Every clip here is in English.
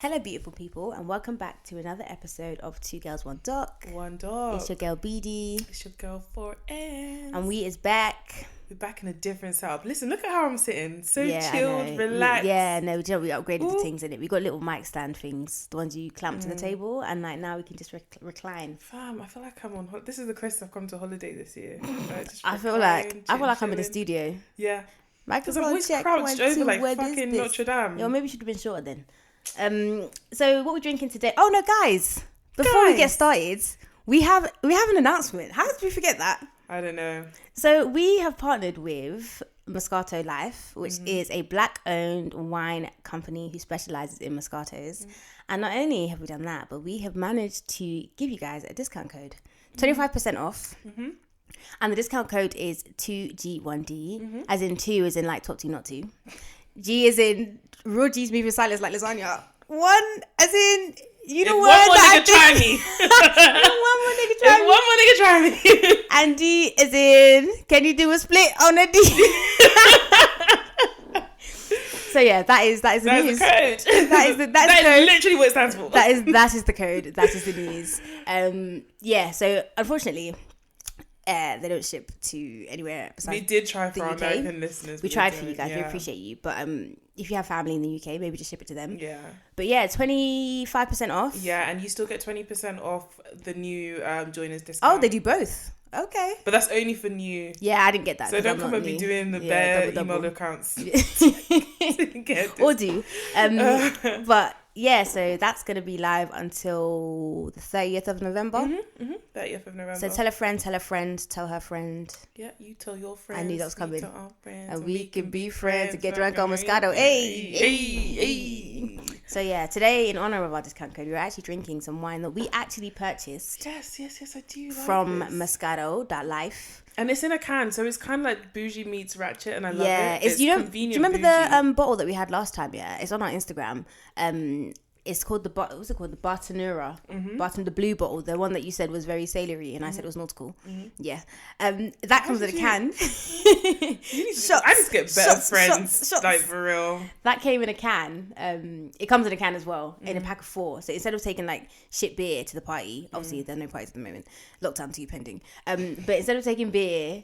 Hello, beautiful people, and welcome back to another episode of Two Girls, One Doc. One dog. It's your girl, BD. It's your girl, 4Ns. And we is back. We're back in a different setup. Listen, look at how I'm sitting. So Yeah, chilled, relaxed. Yeah, no, we upgraded the things in it. We got little mic stand things, the ones you clamp to the table, and like now we can just recline. Fam, I feel like I'm on. This is the closest I've come to a holiday this year. I feel like I'm in the studio. Yeah. Because I'm always crouched over like fucking Notre Dame. Yeah, maybe it should have been shorter then. So what we're drinking today? Oh no, guys! Before we get started, we have an announcement. How did we forget that? I don't know. So we have partnered with Moscato Life, which is a black-owned wine company who specializes in Moscatos. And not only have we done that, but we have managed to give you guys a discount code, 25% off. And the discount code is 2G1D, as in 2 is in like top 2, not 2. G is in raw G's moving silence like lasagna. 1 as in you know what? One more nigga try me. One more nigga try me. And D is in can you do a split on a D? So yeah, that is the news. The code. That is literally what it stands for. That is the code. That is the news. Yeah. So unfortunately, they don't ship to anywhere besides we did try for our UK. American listeners. We tried for you guys. We appreciate you, but if you have family in the UK, maybe just ship it to them. Yeah. But yeah, 25% off. Yeah, and you still get 20% off the new joiners discount. Oh, they do both. Okay. But that's only for new. Yeah, I didn't get that. So don't come and be doing the bare email accounts. Or do. But yeah, so that's going to be live until the 30th of November. 30th of November. So tell a friend, tell her friend. Yeah, you tell your friends. I knew that was coming. Tell our friends, and we can be friends and get drunk on Moscato. Hey. So yeah, today in honor of our discount code, we're actually drinking some wine that we actually purchased. Yes, I do. From Moscato.life. And it's in a can, so it's kind of like bougie meets ratchet, and I love it. It's convenient. Do you remember bougie. the bottle that we had last time? Yeah, it's on our Instagram. It's called what's it called? The Bartenura, the blue bottle, the one that you said was very sailory, and I said it was nautical. Yeah, that comes in a can. I need to get better friends, like for real. That came in a can. It comes in a can as well, in a pack of 4. So instead of taking like shit beer to the party, obviously there are no parties at the moment, lockdown 2 pending. But instead of taking beer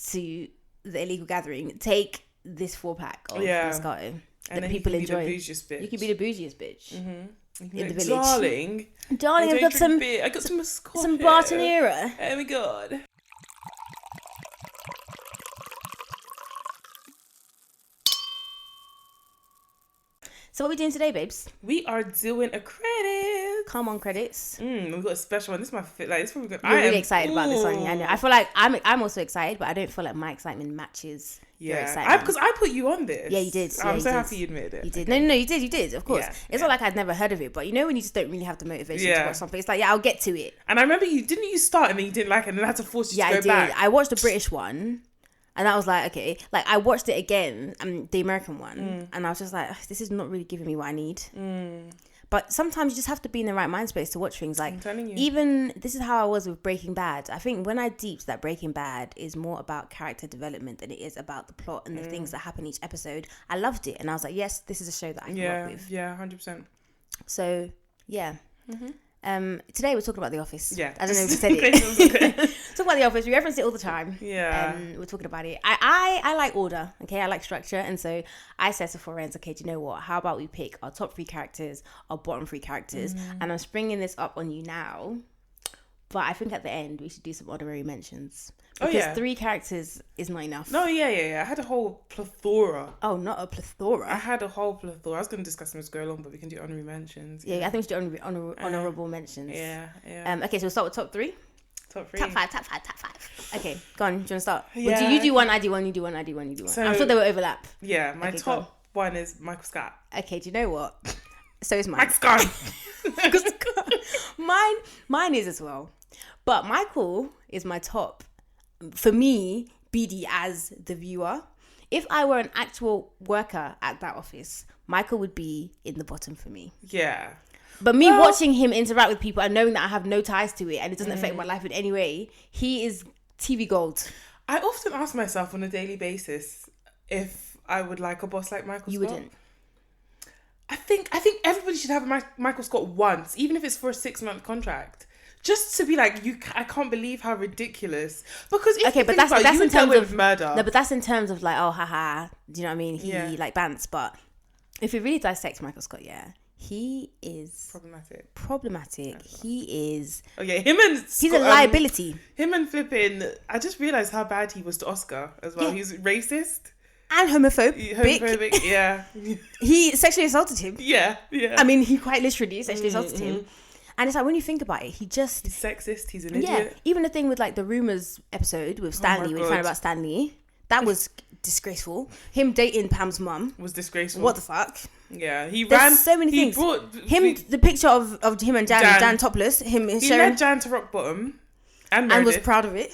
to the illegal gathering, take this 4-pack of Moscato. And that people enjoy. You can be the bougiest bitch in the village. Darling, I've got some beer. I got some Moscato. Some Bartenura. Oh my god. So what are we doing today, babes? We are doing a credit. Come on, credits. We've got a special one. This is my this is probably good. I'm really excited about this one. I know. I feel like I'm also excited, but I don't feel like my excitement matches your excitement. Because I put you on this. Yeah, you did. I'm so happy you admitted it. You did. No, you did. Of course. It's not like I'd never heard of it, but you know when you just don't really have the motivation to watch something, it's like I'll get to it. And I remember didn't you start and then you didn't like it, and then I had to force you to go back. I watched the British one. And I was like, okay, like I watched it again, the American one, and I was just like, this is not really giving me what I need. But sometimes you just have to be in the right mind space to watch things. Like, I'm telling you. Even this is how I was with Breaking Bad. I think when I deeped that Breaking Bad is more about character development than it is about the plot and the things that happen each episode. I loved it, and I was like, yes, this is a show that I can work with. Yeah, 100%. So yeah. Today we're talking about The Office. Yeah. I don't know if we said it. Talk about The Office. We reference it all the time. Yeah. We're talking about it. I like order. Okay. I like structure. And so I said to friends, okay, do you know what? How about we pick our top 3 characters, our bottom 3 characters? And I'm springing this up on you now. But I think at the end we should do some honorary mentions. Because 3 characters is not enough. No, yeah. I had a whole plethora. Oh, not a plethora. I had a whole plethora. I was going to discuss them as go along, but we can do honorary mentions. Yeah, I think we should do honorable mentions. Yeah. Okay, so we'll start with top 3. Top 3. Top 5. Okay, go on. Do you want to start? Yeah. Do you do one, I do one, you do one, I do one, you do one. So, I'm sure they will overlap. Yeah, my top one is Michael Scott. Okay, do you know what? So is mine. Mike Scott. Mine is as well. But Michael is my top. For me, BD as the viewer. If I were an actual worker at that office, Michael would be in the bottom for me. Yeah. But me watching him interact with people and knowing that I have no ties to it and it doesn't affect my life in any way, he is TV gold. I often ask myself on a daily basis if I would like a boss like Michael Scott. You wouldn't. I think everybody should have a Michael Scott once, even if it's for a 6-month contract. Just to be like, I can't believe how ridiculous. Because if you think about it, you would get with murder. No, but that's in terms of like, oh, haha. Do you know what I mean? He like bants. But if you really dissect Michael Scott, he is problematic. He is. Oh yeah, him and he's a liability. Him and flipping. I just realized how bad he was to Oscar as well. He's racist and homophobic. Yeah. He sexually assaulted him. Yeah. I mean, he quite literally sexually assaulted him. And it's like, when you think about it, he's sexist, he's an idiot. Yeah, even the thing with like the Rumours episode with Stanley, when you find out about Stanley, that was disgraceful. Him dating Pam's mum was disgraceful. What the fuck? Yeah, There's so many things. The picture of him and Jan topless, he led Jan to rock bottom and was proud of it.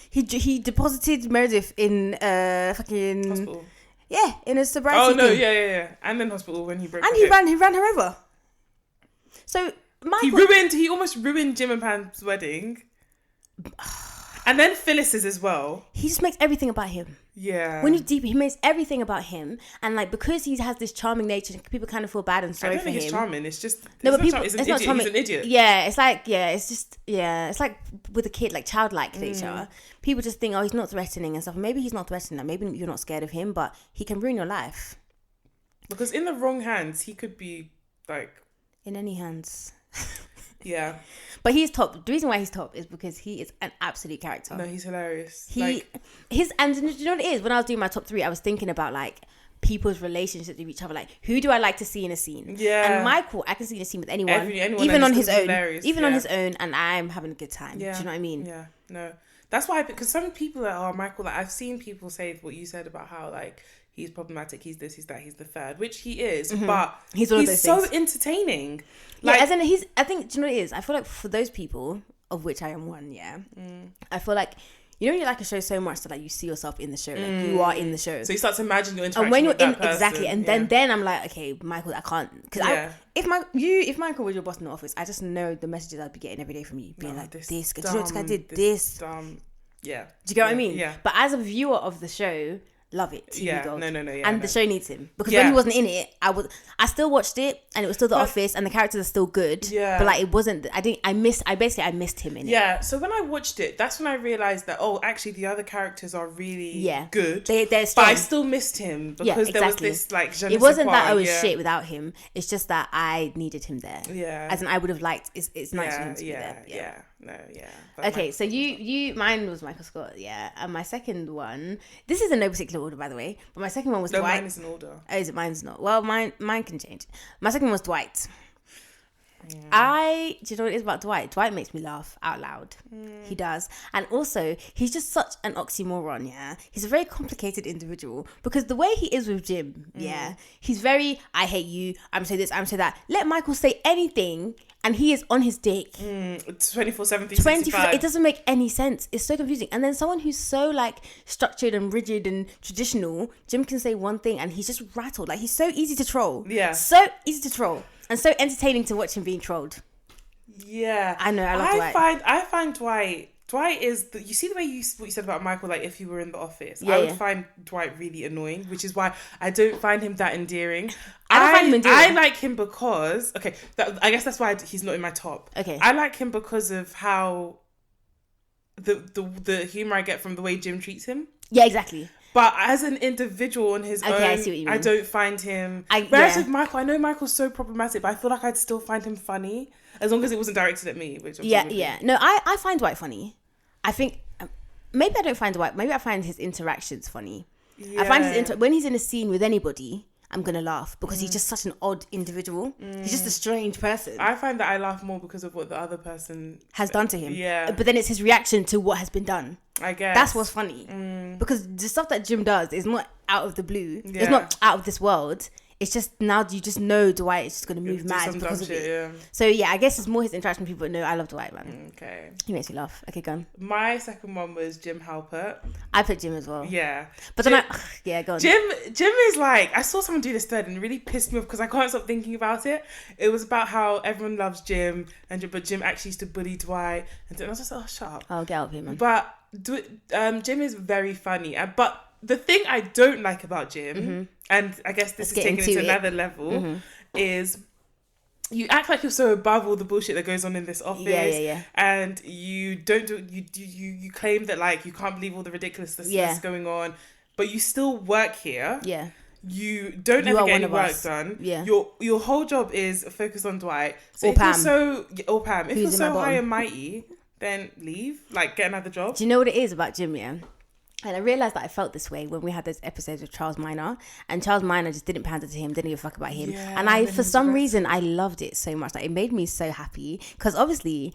He deposited Meredith in fucking hospital. Yeah, in a sobriety. Oh no, yeah. And then hospital when he broke. And he ran her over. So Michael, he almost ruined Jim and Pam's wedding. And then Phyllis's as well. He just makes everything about him. Yeah. When you deep, he makes everything about him, and like because he has this charming nature, people kind of feel bad and sorry for him. I don't think it's charming. It's just no, but people. It's not charming. He's an idiot. Yeah, it's like it's like with a kid, like childlike nature. People just think, oh, he's not threatening and stuff. Maybe he's not threatening. Like, maybe you're not scared of him, but he can ruin your life. Because in the wrong hands, he could be like in any hands. Yeah. But he's top. The reason why he's top is because he is an absolute character. No, he's hilarious. And do you know what it is? When I was doing my top 3, I was thinking about like people's relationships with each other. Like, who do I like to see in a scene? Yeah. And Michael, I can see in a scene with anyone even on his own. On his own, and I'm having a good time. Yeah. Do you know what I mean? Yeah. No. That's why, because some people that are Michael, like I've seen people say what you said about how like he's problematic, he's this, he's that, he's the third, which he is, but he's so entertaining. Like, as in I think, do you know what it is? I feel like for those people, of which I am one, I feel like, you know, when you like a show so much that like you see yourself in the show, like you are in the show. So you start to imagine your interaction and when you're with that in person, exactly, and then I'm like, okay, Michael, I can't, because if Michael was your boss in the office, I just know the messages I'd be getting every day from you, being like, this guy did this. Yeah. Do you get what I mean? Yeah. But as a viewer of the show, love it. TV gold. No. Yeah, and the show needs him because when he wasn't in it, I still watched it, and it was still The Office, and the characters are still good. Yeah. But like it wasn't. I missed him in it. Yeah. So when I watched it, that's when I realized that actually the other characters are really good. They're strong. But I still missed him because there was this like. It wasn't that I was shit without him. It's just that I needed him there. Yeah. As in, I would have liked. It's nice for him to be there. Yeah. No. Yeah. Okay, so mine was Michael Scott, and my second one. This is in no particular order, by the way, but my second one was Dwight. Mine is in order. Oh, is it? Mine's not. Well, mine can change. My second one was Dwight. Yeah. Do you know what it is about Dwight? Dwight makes me laugh out loud. He does. And also, he's just such an oxymoron, He's a very complicated individual because the way he is with Jim, he's very, I hate you, I'm say this, I'm say that. Let Michael say anything and he is on his dick. 24/7, 365. It doesn't make any sense. It's so confusing. And then someone who's so like structured and rigid and traditional, Jim can say one thing and he's just rattled. Like, he's so easy to troll. Yeah. So easy to troll. And so entertaining to watch him being trolled. Yeah. I know, I love Dwight. I find Dwight is you see the way what you said about Michael, like if you were in the office, I would find Dwight really annoying, which is why I don't find him that endearing. I don't find him endearing. I like him because I guess that's why he's not in my top. Okay. I like him because of how the humor I get from the way Jim treats him. Yeah, exactly. But as an individual on his own, I see what you mean. I don't find him. Whereas with Michael, I know Michael's so problematic, but I feel like I'd still find him funny as long as it wasn't directed at me. Which yeah. No, I find Dwight funny. I think maybe I don't find Dwight. Maybe I find his interactions funny. Yeah. I find when he's in a scene with anybody, I'm gonna laugh because he's just such an odd individual. He's just a strange person. I find that I laugh more because of what the other person has done to him. Yeah. But then it's his reaction to what has been done. I guess that's what's funny because the stuff that Jim does is not out of the blue. Yeah. It's not out of this world. It's just now you just know Dwight is just going to move mad because of it. Yeah. So I guess it's more his interaction with people. No, I love Dwight, man. Okay. He makes me laugh. Okay, go on. My second one was Jim Halpert. I put Jim as well. Yeah. But then go on. Jim is like, I saw someone do this thread and it really pissed me off because I can't stop thinking about it. It was about how everyone loves Jim but Jim actually used to bully Dwight. And I was just like, shut up. Oh, get out of here, man. But Jim is very funny. But the thing I don't like about Jim, and I guess this is taken it to another level, is you act like you're so above all the bullshit that goes on in this office. Yeah. And you don't do you claim that like you can't believe all the ridiculousness that's going on, but you still work here. Yeah. You don't ever get any work done. Yeah. Your whole job is focused on Dwight. So or if Pam. Or Pam. If you're so high and mighty, then leave. Like, get another job. Do you know what it is about Jim, yeah? And I realised that I felt this way when we had those episodes with Charles Minor. And Charles Minor just didn't pander to him, didn't give a fuck about him. Yeah, and I, for some reason, I loved it so much. Like, it made me so happy. Because obviously,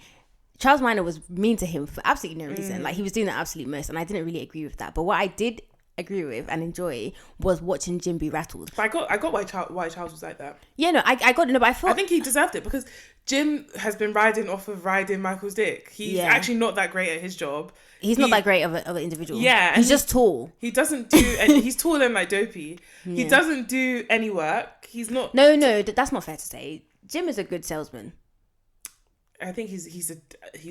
Charles Minor was mean to him for absolutely no reason. Like, he was doing the absolute most. And I didn't really agree with that. But what I did agree with and enjoy was watching Jim be rattled. But I got why Charles was like that. Yeah, no, I got it. No, but I think he deserved it because Jim has been riding Michael's dick. He's actually not that great at his job. He's not that great of an individual. Yeah. He's just tall. He doesn't do... and he's tall and like dopey. Yeah. He doesn't do any work. He's not... No, that's not fair to say. Jim is a good salesman. I think he's a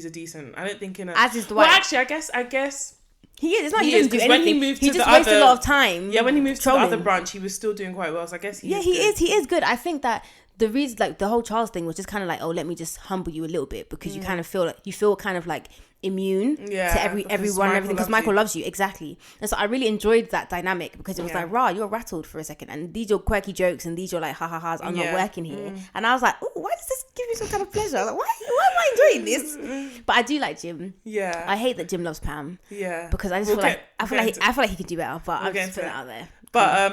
decent... I don't think in a... As is Dwight. Well, actually, I guess... He is. It's not he doesn't do anything. He just wastes a lot of time. Yeah, when he moved to the other branch, he was still doing quite well. So I guess he is good. I think that the reason, like, the whole Charles thing was just kind of like, oh, let me just humble you a little bit because you kind of feel kind of like immune to everyone and everything because Michael loves you. Exactly. And so I really enjoyed that dynamic because it was like, rah, you're rattled for a second and these are quirky jokes and these are like ha-ha-has, I'm not working here. And I was like, oh, why does this give me some kind of pleasure? I was like, why am I enjoying this? But I do like Jim. Yeah. I hate that Jim loves Pam. Yeah. Because I just I feel like he could do better, but I'm just putting it out there. But I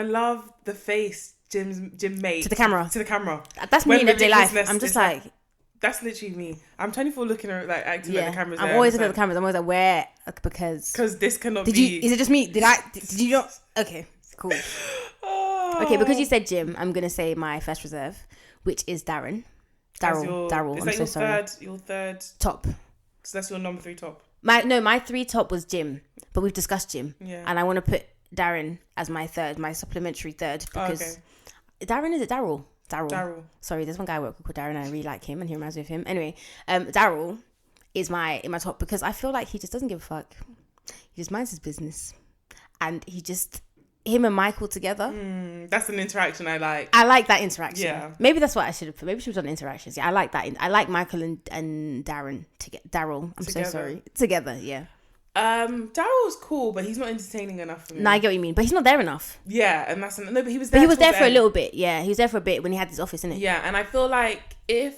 love the face Jim made to the camera. That's me in everyday life. I'm just like, that's literally me. I'm 24 looking at like acting like the cameras. I'm always looking at the cameras. I'm always like, where? Because this cannot be. Is it just me? Did you not? Okay, cool. Okay, because you said Jim, I'm gonna say my first reserve, which is Daryl. I'm so sorry. Your third top. So that's your number 3 top. My 3 top was Jim, but we've discussed Jim, and I want to put Darren as my third, my supplementary third because Darren, is it Daryl? Daryl. Sorry, there's one guy I work with called Darren and I really like him and he reminds me of him. Anyway, Daryl is in my top because I feel like he just doesn't give a fuck. He just minds his business. And him and Michael together. That's an interaction I like. I like that interaction. Yeah. Maybe that's what I should have put. Maybe she was on interactions. Yeah, I like that. I like Michael and Darren Daryl. I'm together. So sorry. Together, yeah. Daryl's cool, but he's not entertaining enough for me. No, I get what you mean, but he's not there enough. Yeah, and that's but he was there. But he was there for a little bit. Yeah, he was there for a bit when he had his office, innit? Yeah, and I feel like if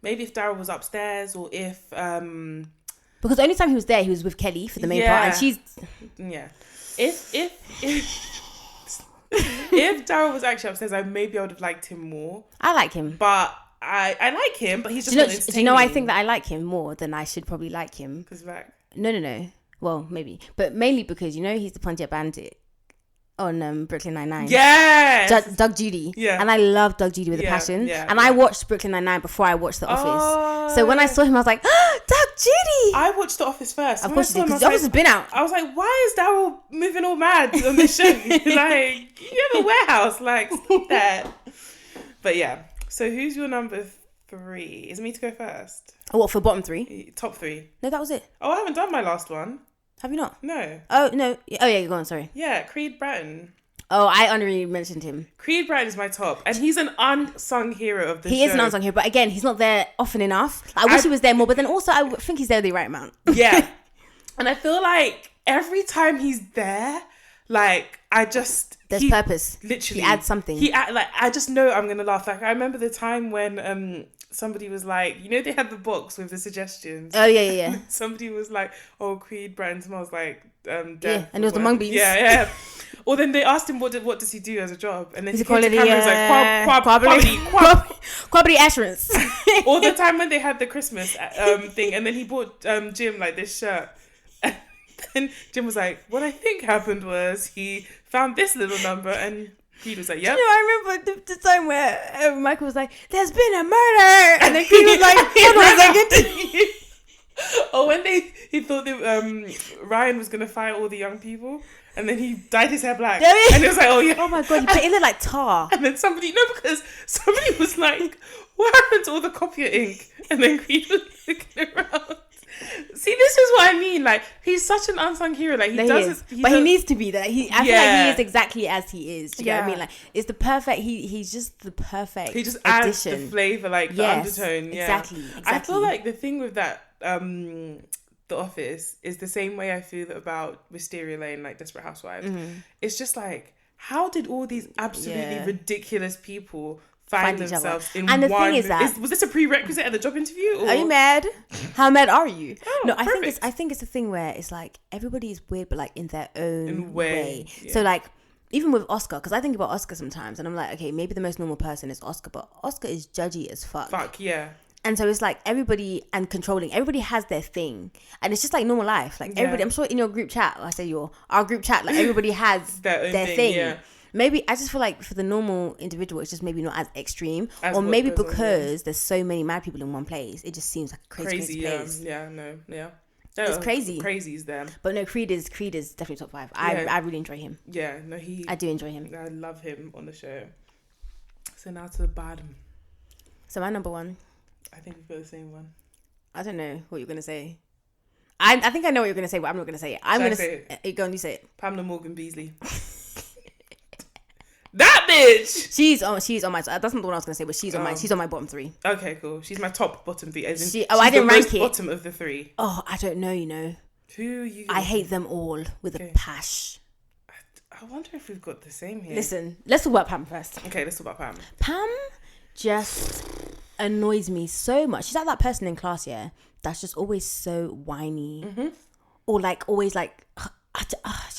Daryl was upstairs or if because the only time he was there, he was with Kelly for the main part, and she's if if Daryl was actually upstairs, I would have liked him more. I like him, but I like him, but he's just not entertaining. Do you know? I think that I like him more than I should probably like him. Because back. No. Well, maybe. But mainly because, he's the Punjab bandit on Brooklyn Nine-Nine. Yes! Doug Judy. Yeah. And I love Doug Judy with a passion. Yeah, and I watched Brooklyn Nine-Nine before I watched The Office. So when I saw him, I was like, Doug Judy! I watched The Office first. Of course you did, because The Office has been out. I was like, why is Daryl moving all mad on this show? Like, you have a warehouse. Like, stop that. But yeah. So who's your number 3? Is it me to go first? Oh, what, for bottom 3? Top 3. No, that was it. Oh, I haven't done my last one. Have you not? No. Oh, no. Oh, yeah, go on, sorry. Yeah, Creed Bratton. Oh, I honorably mentioned him. Creed Bratton is my top. And he's an unsung hero of the show. He is an unsung hero, but again, he's not there often enough. I wish he was there more, but then also I think he's there the right amount. Yeah. And I feel like every time he's there, like, there's purpose. Literally. He adds something. I just know I'm going to laugh. Like, I remember the time when somebody was like, they had the box with the suggestions. Oh, yeah. Somebody was like, oh, Creed Bratton smells like death. Yeah, and it was the mung beans. Yeah. Or then they asked him what does he do as a job, and then he came to quality, camera and was like quality assurance. All the time when they had the Christmas thing, and then he bought Jim like this shirt. And Jim was like, what I think happened was he found this little number, and Creed was like, yep. I remember the time where Michael was like, there's been a murder, and then Creed was like, hold on a second. Or when he thought that Ryan was gonna fire all the young people, and then he dyed his hair black, and it was like, oh yeah, oh my god, it looked like tar. And then because somebody was like, what happened to all the copier ink? And then Creed was looking around, See, this is what I mean. Like, he's such an unsung hero. Like, he needs to be there. I feel like he is exactly as he is. Do you know what I mean? Like, it's the perfect. He's just the perfect. He just adds the flavor, like the undertone. Yeah, exactly. I feel like the thing with that, The Office, is the same way I feel about Wisteria Lane, like Desperate Housewives. It's just like, how did all these absolutely ridiculous people find themselves in one? And the thing is that was this a prerequisite at the job interview? Or? Are you mad? How mad are you? Oh, no, I think it's a thing where it's like everybody is weird, but like in their own way. Yeah. So like even with Oscar, because I think about Oscar sometimes, and I'm like, okay, maybe the most normal person is Oscar, but Oscar is judgy as fuck. Yeah. And so it's like everybody and controlling. Everybody has their thing, and it's just like normal life. Like everybody, I'm sure in your group chat, our group chat, like everybody has their thing. Yeah. Maybe I just feel like for the normal individual, it's just maybe not as extreme, or maybe because there's so many mad people in one place, it just seems like a crazy place. No, it's crazy. Crazy's them. But no, Creed is definitely top 5. I really enjoy him. Yeah, no, I do enjoy him. I love him on the show. So now to the bottom. So my number 1. I think we've got the same one. I don't know what you're gonna say. I think I know what you're gonna say, but I'm not gonna say it. I'm gonna say it. Go on, you say it. Pamela Morgan Beasley. That bitch. She's on my. That's not the one I was gonna say, but she's on my bottom 3. Okay, cool. She's my top bottom 3. As in, she's I didn't rank it. Bottom of the 3. Oh, I don't know. You know. Who you? I hate them all with a passion. I wonder if we've got the same here. Listen, let's talk about Pam first. Okay, let's talk about Pam. Pam just annoys me so much. She's like that person in class, yeah, that's just always so whiny, or like always like.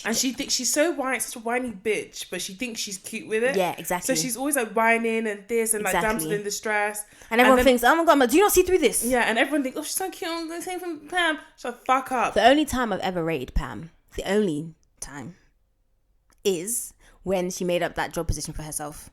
And she thinks she's so such a whiny bitch, but she thinks she's cute with it. Yeah, exactly. So she's always like whining and this and like damseling distress. And everyone thinks, oh my god, do you not see through this? Yeah, and everyone thinks, oh, she's so cute. I'm going to say from Pam. Shut the fuck up. The only time I've ever rated Pam, the only time, is when she made up that job position for herself.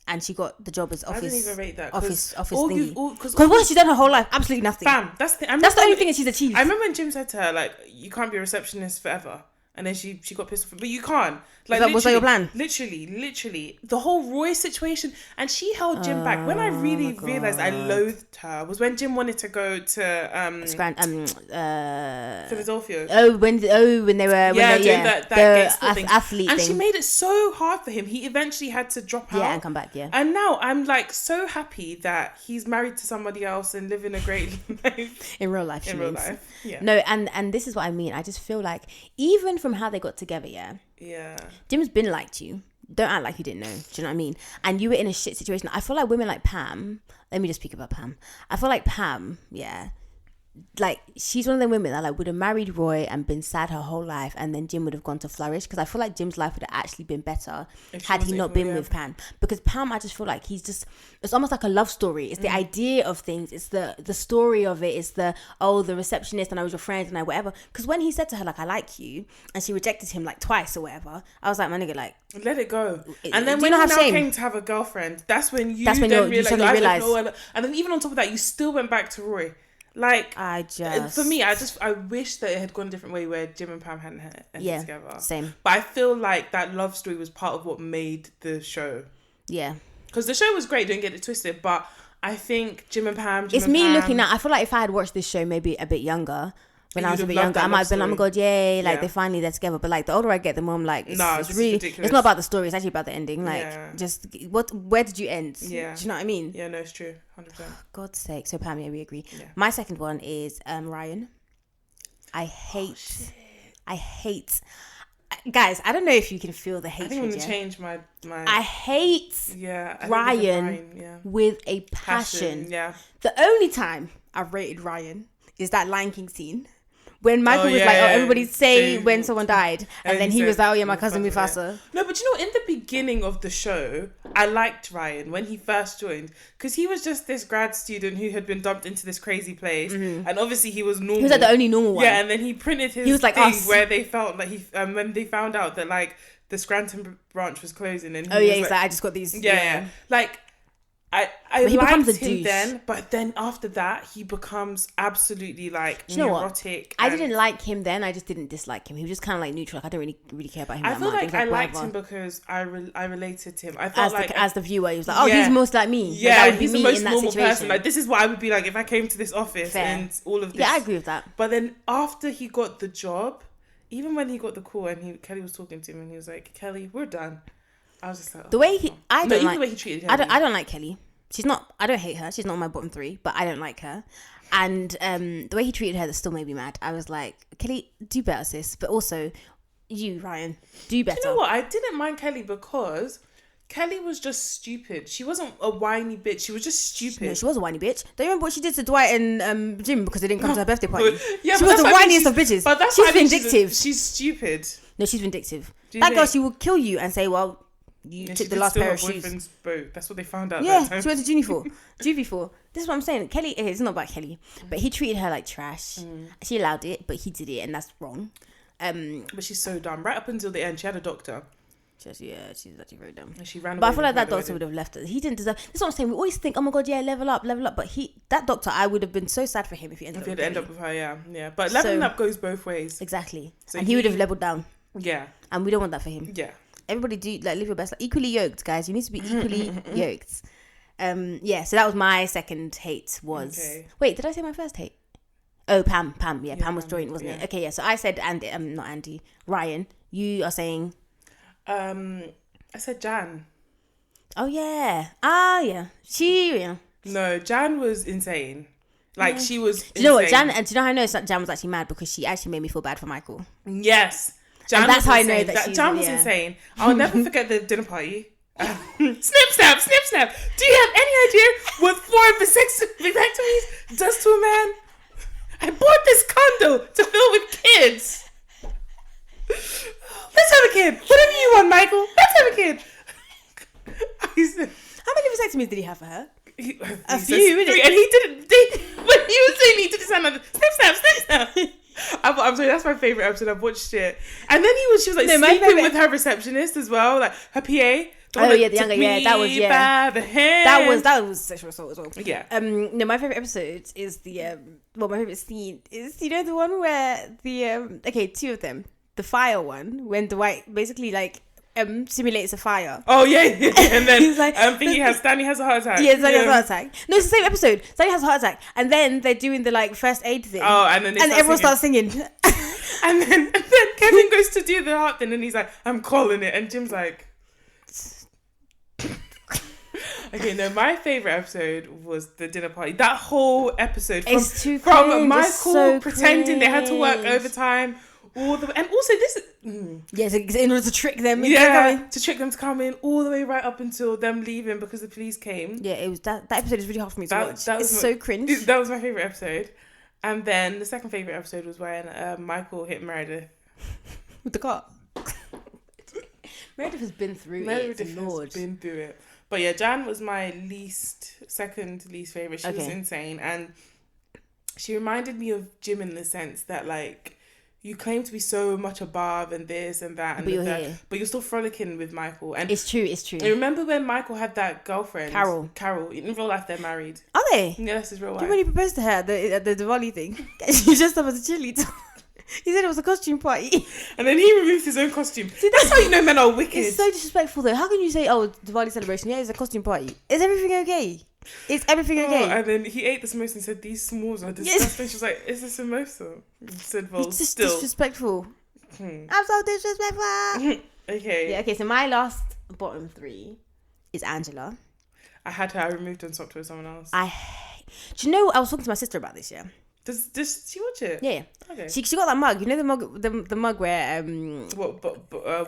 And she got the job as office. I didn't even rate that. Office thingy. Because what has she done her whole life? Absolutely nothing. Fam, that's the only thing that she's achieved. I remember when Jim said to her, like, you can't be a receptionist forever. And then she got pissed off. But you can't. Like, was that your plan? Literally. The whole Roy situation. And she held Jim back. When I really realised I loathed her was when Jim wanted to go to... Philadelphia. When they were... doing that athlete and thing. she made it so hard for him. He eventually had to drop out. Yeah, and come back, yeah. And now I'm like so happy that he's married to somebody else and living a great life. In real life, real life, yeah. No, and this is what I mean. I just feel like, even from how they got together, yeah. Jim's been liked you. Don't act like you didn't know. Do you know what I mean? And you were in a shit situation. I feel like women like Pam. Let me just speak about Pam. I feel like Pam, yeah. Like, she's one of them women that like would have married Roy and been sad her whole life, and then Jim would have gone to flourish, because I feel like Jim's life would have actually been better had he not been with Pam. Because Pam, I just feel like it's almost like a love story. It's the idea of things, it's the story of it, it's the receptionist and I was your friend and I whatever. Because when he said to her like, I like you, and she rejected him like twice or whatever, I was like, my nigga, like, let it go. And then when he now came to have a girlfriend, that's when you realised. And then even on top of that, you still went back to Roy. Like, for me, I wish that it had gone a different way where Jim and Pam hadn't ended together. Same. But I feel like that love story was part of what made the show. Yeah. Because the show was great, don't get it twisted, but I think Jim and Pam. Looking at, I feel like if I had watched this show maybe a bit younger, when I was a bit younger, I might have been, oh my god, yay, like, they finally they're together. But like, the older I get, the more I'm like, it's really ridiculous. It's not about the story, it's actually about the ending. Like, just where did you end? Yeah. Do you know what I mean? Yeah, no, it's true, 100%. God's sake. So Pam, yeah, we agree. Yeah. My second one is Ryan. I hate. Guys, I don't know if you can feel the hatred. I think I'm gonna change my. I hate Ryan with a passion. Yeah. The only time I've rated Ryan is that Lion King scene. When Michael was like, everybody say when someone died. And then he was like, oh yeah, my cousin Mufasa. No, but you know, in the beginning of the show, I liked Ryan when he first joined. Because he was just this grad student who had been dumped into this crazy place. Mm-hmm. And obviously he was normal. He was like the only normal one. Yeah, and then he printed his thing us. Where they felt like when they found out that like the Scranton branch was closing. And he's like, I just got these. Yeah. Like, I liked him then, but then after that, he becomes absolutely like neurotic. I didn't like him then. I just didn't dislike him. He was just kind of like neutral. Like, I don't really care about him. I feel like I liked him because I related to him. I felt as the viewer, he was like, oh, he's most like me. Yeah, that would be he's me the most in that normal situation. person. Like, this is what I would be like if I came to this office and all of this. Yeah, I agree with that. But then after he got the job, even when he got the call and Kelly was talking to him and he was like, Kelly, we're done. I was just like, the way he treated him. I don't like Kelly. She's not. I don't hate her. She's not on my bottom 3, but I don't like her. And the way he treated her, that still made me mad. I was like, Kelly, do better, sis. But also, you, Ryan, do better. You know what? I didn't mind Kelly because Kelly was just stupid. She wasn't a whiny bitch. She was just stupid. No, she was a whiny bitch. Don't you remember what she did to Dwight and Jim because they didn't come to her birthday party? Yeah, she was the whiniest of bitches. But that's she's vindictive. She's stupid. No, she's vindictive. That girl, she will kill you and say, well, you took the last pair of shoes. Boat. That's what they found out. Yeah, that time. she went to juvie for. This is what I'm saying. Kelly, it's not about Kelly, but he treated her like trash. She allowed it, but he did it, and that's wrong. But she's so dumb. Right up until the end, she had a doctor. She's actually very dumb. And she ran away. But I feel like that doctor would have left her. He didn't deserve. That's what I'm saying. We always think, oh my god, yeah, level up. But that doctor, I would have been so sad for him if he ended up with her. Yeah. But leveling up goes both ways. Exactly. So and he would have leveled down. Yeah. And we don't want that for him. Yeah. Everybody do live your best. Equally yoked, guys. You need to be equally yoked. So that was my second hate. Wait, did I say my first hate? Oh, Pam. Yeah, Pam was joint, wasn't it? Okay, yeah. So I said not Andy. Ryan, you are saying. I said Jan. Oh yeah. Ah yeah. No, Jan was insane. Like she was. Do you know what Jan? And do you know how I know Jan was actually mad because she actually made me feel bad for Michael. Yes. Jan and that's how insane. I know that Jan was insane. I'll never forget the dinner party. Snip, snap. Do you have any idea what 4 vasectomies does to a man? I bought this condo to fill with kids. Let's have a kid. Whatever you want, Michael. Let's have a kid. How many vasectomies did he have for her? A few, 3, and he didn't. When he was saying he did sound like snip, snap. I'm sorry, that's my favourite episode. I've watched it. And then she was like sleeping with her receptionist as well, like her PA. The younger, that was the hand. That was sexual assault as well. Yeah. No, my favourite episode is my favourite scene is the one where two of them. The fire one, when Dwight basically simulates a fire. Oh yeah. And then he's like, Stanley has a heart attack. Yeah, Stanley has a heart attack. No, it's the same episode. Stanley has a heart attack, and then they're doing the first aid thing. Oh, and then everyone starts singing. and then Kevin goes to do the heart thing, and he's like, "I'm calling it," and Jim's like. Okay, no, my favourite episode was the dinner party. That whole episode from Michael pretending they had to work overtime. And also this yes, in order to trick them to trick them to come in all the way right up until them leaving because the police came. Yeah, it was that episode is really hard for me to watch. It's so cringe. That was my favourite episode. And then the second favourite episode was when Michael hit Meredith with the car. Meredith has been through it. But yeah, Jan was my second least favourite. She was insane, and she reminded me of Jim in the sense that you claim to be so much above and this and that, but you're still frolicking with Michael. And it's true. I remember when Michael had that girlfriend, Carol. In real life, they're married. Are they? Yeah, that's his real wife. You really proposed to her at the Diwali thing. She just was a cheerleader. He said it was a costume party. And then he removed his own costume. See, that's how you know men are wicked. It's so disrespectful though. How can you say, Diwali celebration? Yeah, it's a costume party. Is everything okay? Is everything okay? And then he ate the samosa and said, these s'mores are disgusting. She was like, is this a samosa? He said, well, it's just still. disrespectful. I'm so disrespectful. Okay. Yeah, okay, so my last bottom 3 is Angela. I had her. I removed her and swapped her with someone else. Do you know, I was talking to my sister about this, yeah? Does she watch it? Yeah. Okay. She got that mug. You know the mug, the mug where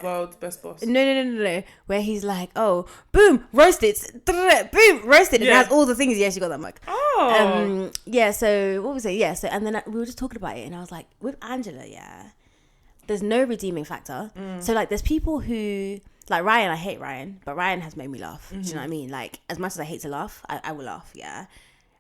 world's best boss. No. Where he's like, oh, boom, roasted, boom, roasted, and it has all the things. Yeah, she got that mug. Oh. So what was it? Yeah. So and then we were just talking about it, and I was like, with Angela, there's no redeeming factor. So there's people who like Ryan. I hate Ryan, but Ryan has made me laugh. Do you know what I mean? As much as I hate to laugh, I will laugh. Yeah.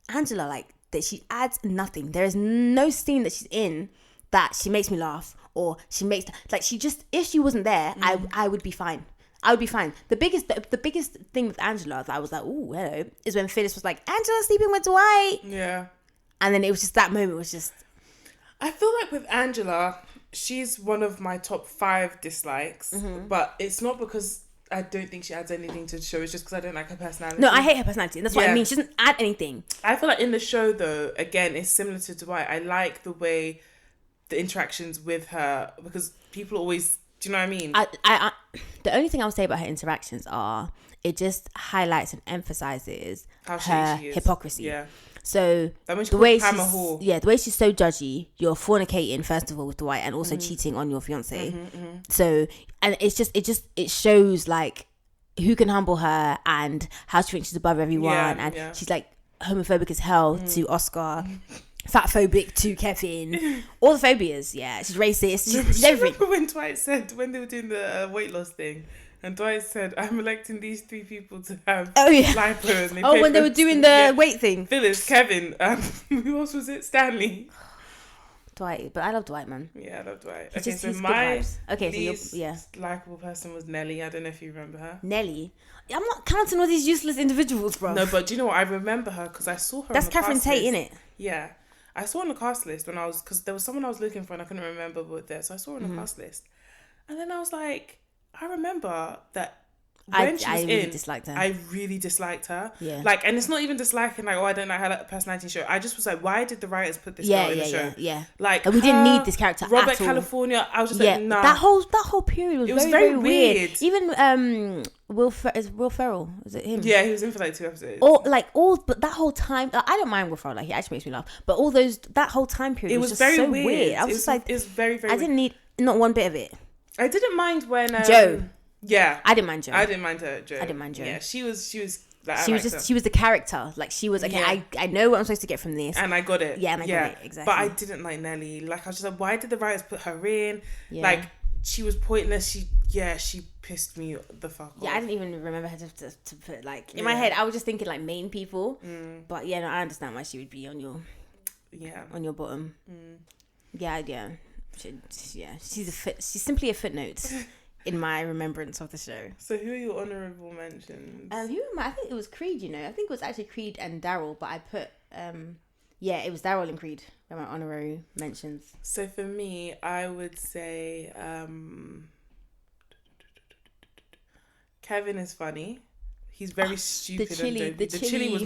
Angela, that she adds nothing. There is no scene that she's in that she makes me laugh or she makes she just, if she wasn't there, I would be fine. I would be fine. The biggest thing with Angela that I was like, ooh, hello, is when Phyllis was like, Angela's sleeping with Dwight. Yeah. And then it was just, that moment was just... I feel like with Angela, she's one of my top 5 dislikes. Mm-hmm. But it's not because I don't think she adds anything to the show. It's just because I don't like her personality. No, I hate her personality. And that's what I mean. She doesn't add anything. I feel like in the show, though, again, it's similar to Dwight. I like the way the interactions with her, because people always... Do you know what I mean? I the only thing I'll say about her interactions are it just highlights and emphasizes how her she is. Hypocrisy. Yeah. So the way she's so judgy, you're fornicating first of all with Dwight and also cheating on your fiance. So and it shows like who can humble her and how she thinks she's above everyone, and she's like homophobic as hell to Oscar. Fatphobic to Kevin, all the phobias. Yeah, she's racist. She's everything. Remember when Dwight said, when they were doing the weight loss thing, and Dwight said, "I'm electing these 3 people to have lipo." And when they were doing the weight thing. Phyllis, Kevin, who else was it? Stanley. Dwight, but I love Dwight, man. Yeah, I love Dwight. He's my least likable person was Nelly. I don't know if you remember her. Nelly. I'm not counting all these useless individuals, bro. No, but do you know what? I remember her because I saw her. That's Catherine Tate, innit? Yeah. I saw her on the cast list because there was someone I was looking for and I couldn't remember what there. So I saw her on the cast list. And then I was like, I remember that when she was really disliked her. I really disliked her. Yeah. Like, and it's not even disliking, like, oh, I don't like her personality show. I just was like, why did the writers put this girl in the show? Yeah. Like, we didn't need this character Robert at all. California, I was just like, nah. That whole period was very weird. Even Will Ferrell, was it him? Yeah, he was in for like 2 episodes. But that whole time, I don't mind Will Ferrell, like he actually makes me laugh. But that whole time period was just very so weird. I was just like, it's very, very. I didn't need not one bit of it. I didn't mind when Joe. Yeah, I didn't mind Joe. I didn't mind her, Joe. I didn't mind Joe. Yeah, she was. Like, she was the character. Like she was okay. Yeah. I know what I'm supposed to get from this, and I got it. Yeah, and I got it exactly. But I didn't like Nelly. Like I was just like, why did the writers put her in? Yeah. Like she was pointless. She pissed me the fuck off. Yeah, I didn't even remember her to put like in my head. I was just thinking like main people. But yeah, no, I understand why she would be on your on your bottom. Yeah. She's simply a footnote. In my remembrance of the show. So who are your honourable mentions? I think it was Creed, I think it was actually Creed and Daryl, but I put it was Daryl and Creed were my honorary mentions. So for me, I would say Kevin is funny. He's very stupid and dopey. The chili was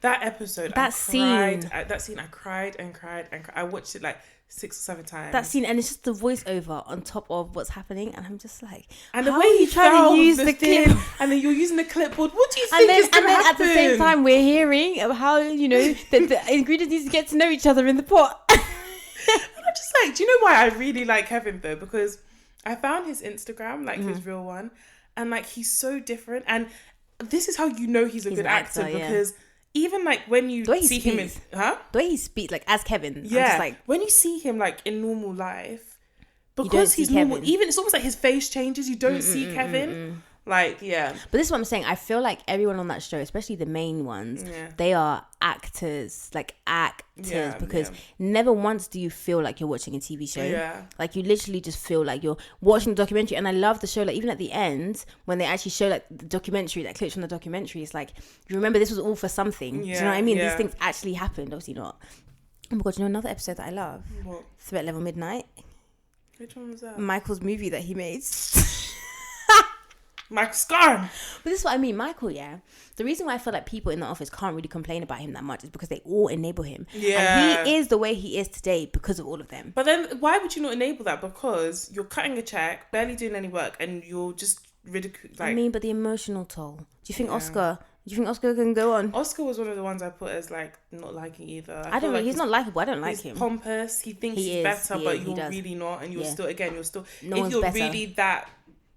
that episode. That scene I cried and cried and cried. I watched it like 6 or 7 times. That scene, and it's just the voiceover on top of what's happening, and I'm just like, and the way you try to use the clip, and then you're using the clipboard. What do you think is going to happen? At the same time, we're hearing of how the ingredients need to get to know each other in the pot. And I'm just like, do you know why I really like Kevin though? Because I found his Instagram, like his real one, and like he's so different, and this is how you know he's a good actor because. Even like when you see him the way he speaks, like as Kevin, yeah. I'm just like, when you see him like in normal life, because he's normal, even it's almost like his face changes. You don't see Kevin, like But this is what I'm saying. I feel like everyone on that show, especially the main ones, they are actors, because never once do you feel like you're watching a TV show. Yeah, like you literally just feel like you're watching a documentary. And I love the show. Like even at the end when they actually show like the documentary, like clips from the documentary, it's like you remember this was all for something. Do you know what I mean? These things actually happened. Obviously not. Oh my god, another episode that I love? What? Threat Level Midnight. Which one was that? Michael's movie that he made. Michael Scarn. But this is what I mean, Michael, the reason why I feel like people in the office can't really complain about him that much is because they all enable him. Yeah. And he is the way he is today because of all of them. But then why would you not enable that? Because you're cutting a check, barely doing any work, and you're just ridiculous. Like, I mean, but the emotional toll. Do you think Oscar can go on? Oscar was one of the ones I put as like not liking either. He's not likable. I don't like him. He's pompous. He thinks he's better, but you're really not, and you're still if you're better. Really that.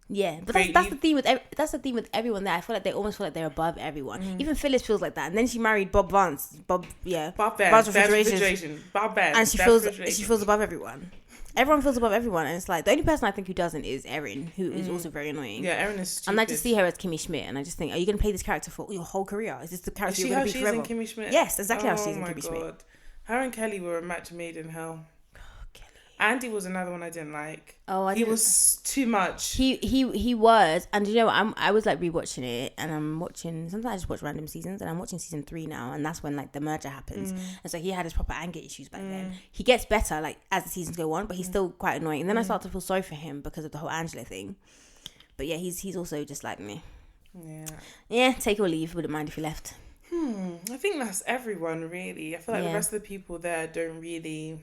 Yeah, but that's the thing with everyone there. I feel like they almost feel like they're above everyone. Even Phyllis feels like that, and then she married Bob Vance. Bob Refrigeration. Bob Vance. And she feels above everyone. Everyone feels above everyone, and it's like the only person I think who doesn't is Erin, who is also very annoying. Yeah, Erin is stupid. And I just see her as Kimmy Schmidt, and I just think, are you going to play this character for your whole career? Is this the character you're going to be forever? Is she how she's in Kimmy Schmidt? Yes, exactly how she's in Kimmy Schmidt. Her and Kelly were a match made in hell. Andy was another one I didn't like. Oh, he was too much. He was, and you know, I was like rewatching it, and I'm watching. Sometimes I just watch random seasons, and I'm watching season 3 now, and that's when like the merger happens, and so he had his proper anger issues back then. He gets better like as the seasons go on, but he's still quite annoying. And then I start to feel sorry for him because of the whole Angela thing. But yeah, he's also just like me. Yeah, take or leave. Wouldn't mind if he left. I think that's everyone really. I feel like the rest of the people there don't really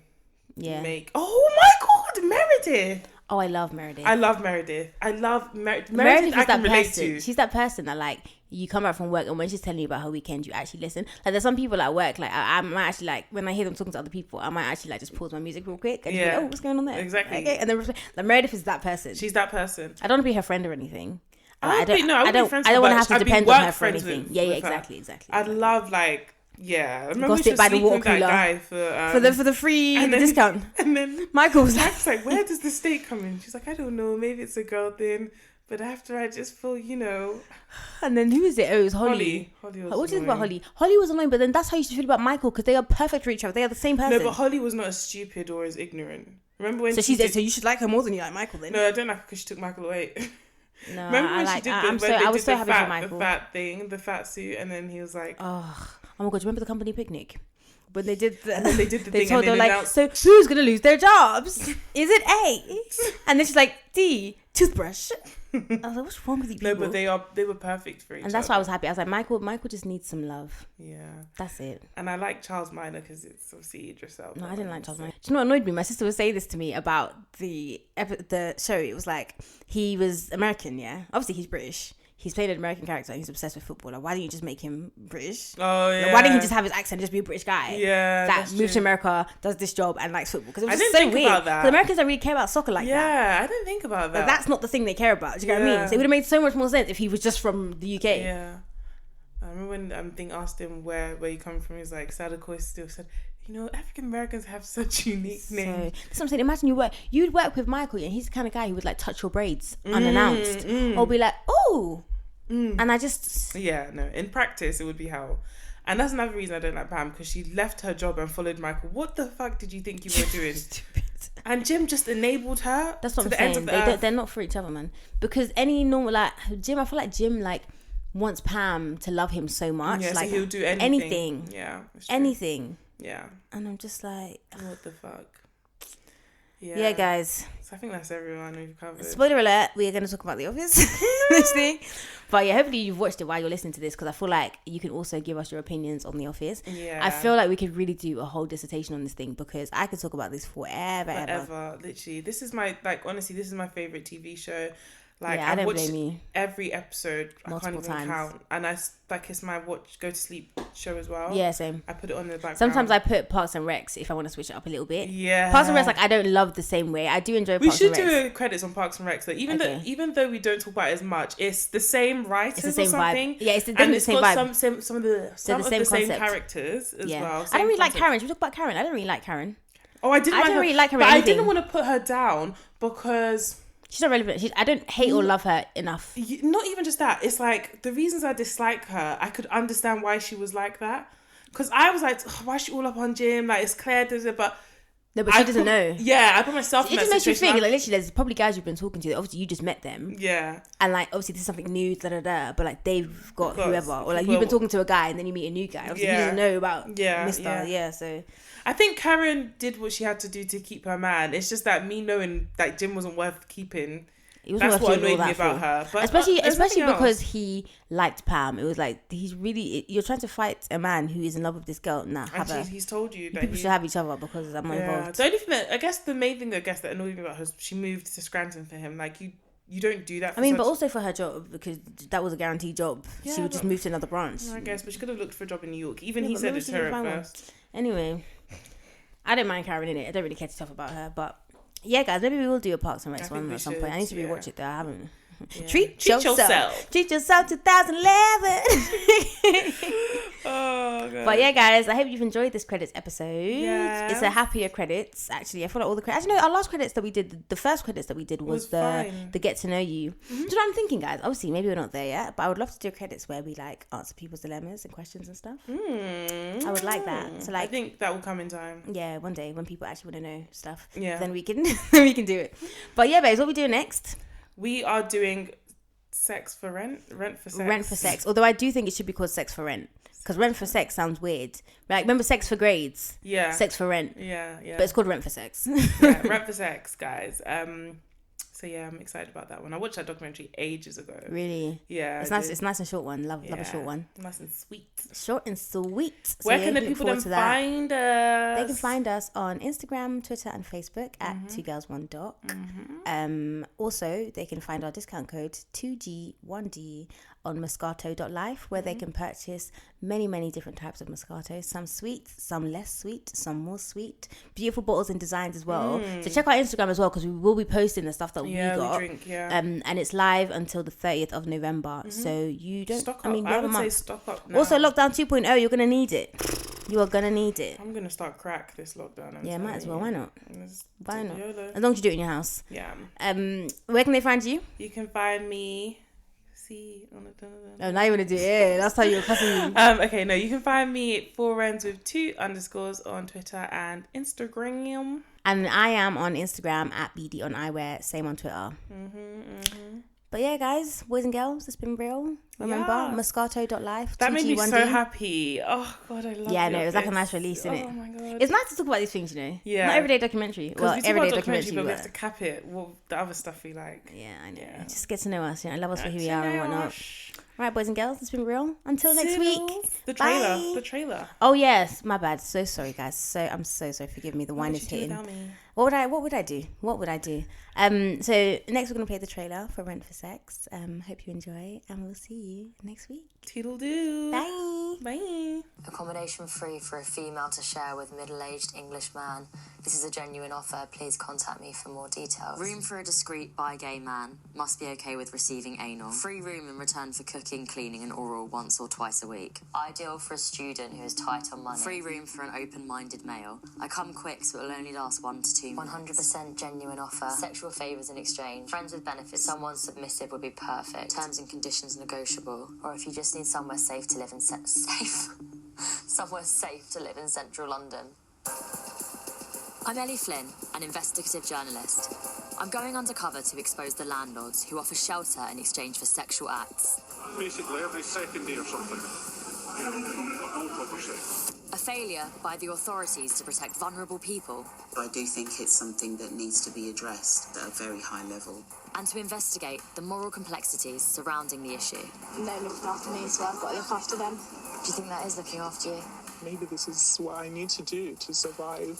make. Oh my god, Meredith. Oh, I love Meredith. I love Meredith. Meredith I can relate to. She's that person that like you come back from work and when she's telling you about her weekend, you actually listen. Like there's some people at work, like I might actually like when I hear them talking to other people, I might actually like just pause my music real quick and be like, oh, what's going on there? Exactly. Okay, and then like, Meredith is that person. She's that person. I don't want to be her friend or anything. I don't want to have to depend on her for anything. Exactly. I'd love like. Yeah, I remember gossip by the water cooler guy for the free discount. And then Michael was like, "Where does the steak come in?" She's like, "I don't know. Maybe it's a girl thing, but after I just feel, you know." And then who is it? Oh, it was Holly. Holly was what do you think about Holly? Holly was annoying, but then that's how you should feel about Michael because they are perfect for each other. They are the same person. No, but Holly was not as stupid or as ignorant. Remember when? So so you should like her more than you like Michael then? No, I don't like her because she took Michael away. No, remember when she did I was so happy for Michael. The fat suit, and then he was like, "Oh my god, do you remember the company picnic?" When they did the, and then they did the they thing told and her like, announced, so who's gonna lose their jobs? Is it A? And then she's like, D, toothbrush. I was like, what's wrong with you people? No, but they were perfect for each other. And that's why I was happy. I was like, Michael just needs some love. Yeah. That's it. And I like Charles Minor because it's obviously Idris Elba. No, I didn't like Charles Minor. Do you know what annoyed me? My sister was saying this to me about the show. It was like, he was American, yeah? Obviously, he's British. He's played an American character and he's obsessed with football. Like, why don't you just make him British? Oh, yeah. Like, why didn't he just have his accent and just be a British guy? Yeah, that moves to America, does this job and likes football. Because it was just so weird. Because Americans don't really care about soccer like that. Yeah, I didn't think about that. Like, that's not the thing they care about. Do you get what I mean? So it would have made so much more sense if he was just from the UK. Yeah. I remember when Thing asked him where you come from. He's like, Sadako still said, you know, African Americans have such unique names. That's what I'm saying. Imagine you'd work with Michael and he's the kind of guy who would like touch your braids unannounced. Or be like, oh. And I just... Yeah, no. In practice, it would be hell. And that's another reason I don't like Pam, because she left her job and followed Michael. What the fuck did you think you were doing? Stupid. And Jim just enabled her. That's what I'm saying. They're not for each other, man. Because any normal, like, Jim, I feel like Jim, like, wants Pam to love him so much. Yeah, like, so he'll do anything. Yeah. Anything. Yeah. And I'm just like... What the fuck? Yeah, guys. So I think that's everyone we've covered. Spoiler alert, we are going to talk about The Office this thing. But yeah, hopefully you've watched it while you're listening to this, because I feel like you can also give us your opinions on The Office. Yeah. I feel like we could really do a whole dissertation on this thing, because I could talk about this forever. Literally. This is my, like, honestly, this is my favourite TV show. Like, yeah, I don't blame you. Every episode, multiple I can't even count. And it's my go to sleep show as well. Yeah, same. I put it on in the background. Sometimes I put Parks and Recs if I want to switch it up a little bit. Yeah. Parks and Recs, like, I don't love the same way. I do enjoy Parks and Recs. We should do credits on Parks and Recs. Like, even though we don't talk about it as much, it's the same writers or something. Vibe. Yeah, it's the same vibe. Some of the same characters as well. I don't really like Karen. Should we talk about Karen? I don't really like Karen. Oh, I didn't really like her. But I didn't want to put her down because... She's not relevant. I don't hate or love her enough. Not even just that. It's like the reasons I dislike her, I could understand why she was like that. Because I was like, why is she all up on Jim? Like, it's Claire does it, but... No, but she doesn't know. Yeah, I put myself in that situation. It just makes you think, like, literally, there's probably guys you've been talking to. Obviously, you just met them. Yeah. And, like, obviously, this is something new, but, like, they've got whoever. Or, like, you've been talking to a guy and then you meet a new guy. Obviously, he doesn't know about Mr. Yeah, so... I think Karen did what she had to do to keep her man. It's just that me knowing that Jim wasn't worth keeping... That's what annoyed me about her. But especially because he liked Pam. It was like, you're trying to fight a man who is in love with this girl. Nah, he's told you that people should have each other because I'm not involved. The only thing the main thing that annoyed me about her is she moved to Scranton for him. Like, you don't do that. But also for her job, because that was a guaranteed job. Yeah, she would just move to another branch. I guess, but she could have looked for a job in New York. Even he said it's her at first. Anyway, I don't mind Karen in it. I don't really care to talk about her, but. Yeah, guys, maybe we will do a Parks and Recs one at some point. I need to rewatch it though. I haven't. Treat yourself. Treat yourself 2011. Oh, God. But yeah, guys, I hope you've enjoyed this credits episode. Yeah. It's a happier credits, actually. I feel like all the credits... Actually, no, our last credits that we did, the first credits that we did was the get to know you. Mm-hmm. Do you know what I'm thinking, guys? Obviously, maybe we're not there yet, but I would love to do credits where we, like, answer people's dilemmas and questions and stuff. I would like that. So, like, I think that will come in time. Yeah, one day when people actually want to know stuff. Yeah. Then we can do it. But yeah, babes, what are we doing next? We are doing sex for rent. Rent for sex. Rent for sex. Although I do think it should be called sex for rent. Because rent for sex sounds weird. Like, remember sex for grades? Yeah. Sex for rent. Yeah. But it's called rent for sex. Yeah, rent for sex, guys. So yeah, I'm excited about that one. I watched that documentary ages ago. Really? Yeah. It's nice. It's nice and short one. Love a short one. Nice and sweet. Short and sweet. So where can the people then find us? They can find us on Instagram, Twitter, and Facebook at 2girls1doc. Also, they can find our discount code 2G1D on moscato.life, where they can purchase many different types of Moscato. Some sweet, some less sweet, some more sweet. Beautiful bottles and designs as well. So check our Instagram as well, because we will be posting the stuff that we got. We drink, and it's live until the 30th of November. So you don't... Stock up. I mean, I would say stock up now. Also, lockdown 2.0, you're going to need it. You are going to need it. I'm going to start crack this lockdown. Yeah, might as well. Why not? Why not? YOLO. As long as you do it in your house. Yeah. Where can they find you? You can find me... Oh, now you want to do it. Yeah, that's how you're cussing me. Okay, no, you can find me 4Rens with 2 underscores on Twitter and Instagram. And I am on Instagram at BD on Eyewear, same on Twitter. But yeah, guys, boys and girls, it's been real. Remember, moscato.life. That made me so happy. Oh, God, I love it. Yeah, no, it was like a nice release, isn't it? Oh, my God. It's nice to talk about these things, you know? Yeah. Not everyday documentary. Well, everyday documentary, but we have to cap it. Well, the other stuff we like. Yeah, I know. Yeah. Just get to know us, you know, love us for who we are and whatnot. All right, boys and girls, it's been real. Until next week. The trailer. Bye. The trailer. Oh, yes. My bad. So sorry, guys. I'm so sorry. Forgive me. The wine is hitting. What would I do? So next we're going to play the trailer for Rent for Sex. Hope you enjoy, and we'll see you next week. Toodle-doo. Bye. Bye. Accommodation free for a female to share with middle-aged English man. This is a genuine offer. Please contact me for more details. Room for a discreet bi-gay man. Must be okay with receiving anal. Free room in return for cooking, cleaning and oral once or twice a week. Ideal for a student who is tight on money. Free room for an open-minded male. I come quick, so it will only last 1 to 2 months. 100% genuine offer. Sexual favours in exchange. Friends with benefits. Someone submissive would be perfect. Terms and conditions negotiable. Or if you just need somewhere safe to live in somewhere safe to live in central London. I'm Ellie Flynn, an investigative journalist. I'm going undercover to expose the landlords who offer shelter in exchange for sexual acts. Basically every second day or something. No proper sex. A failure by the authorities to protect vulnerable people. I do think it's something that needs to be addressed at a very high level. And to investigate the moral complexities surrounding the issue. They're looking after me, so I've got to look after them. Do you think that is looking after you? Maybe this is what I need to do to survive.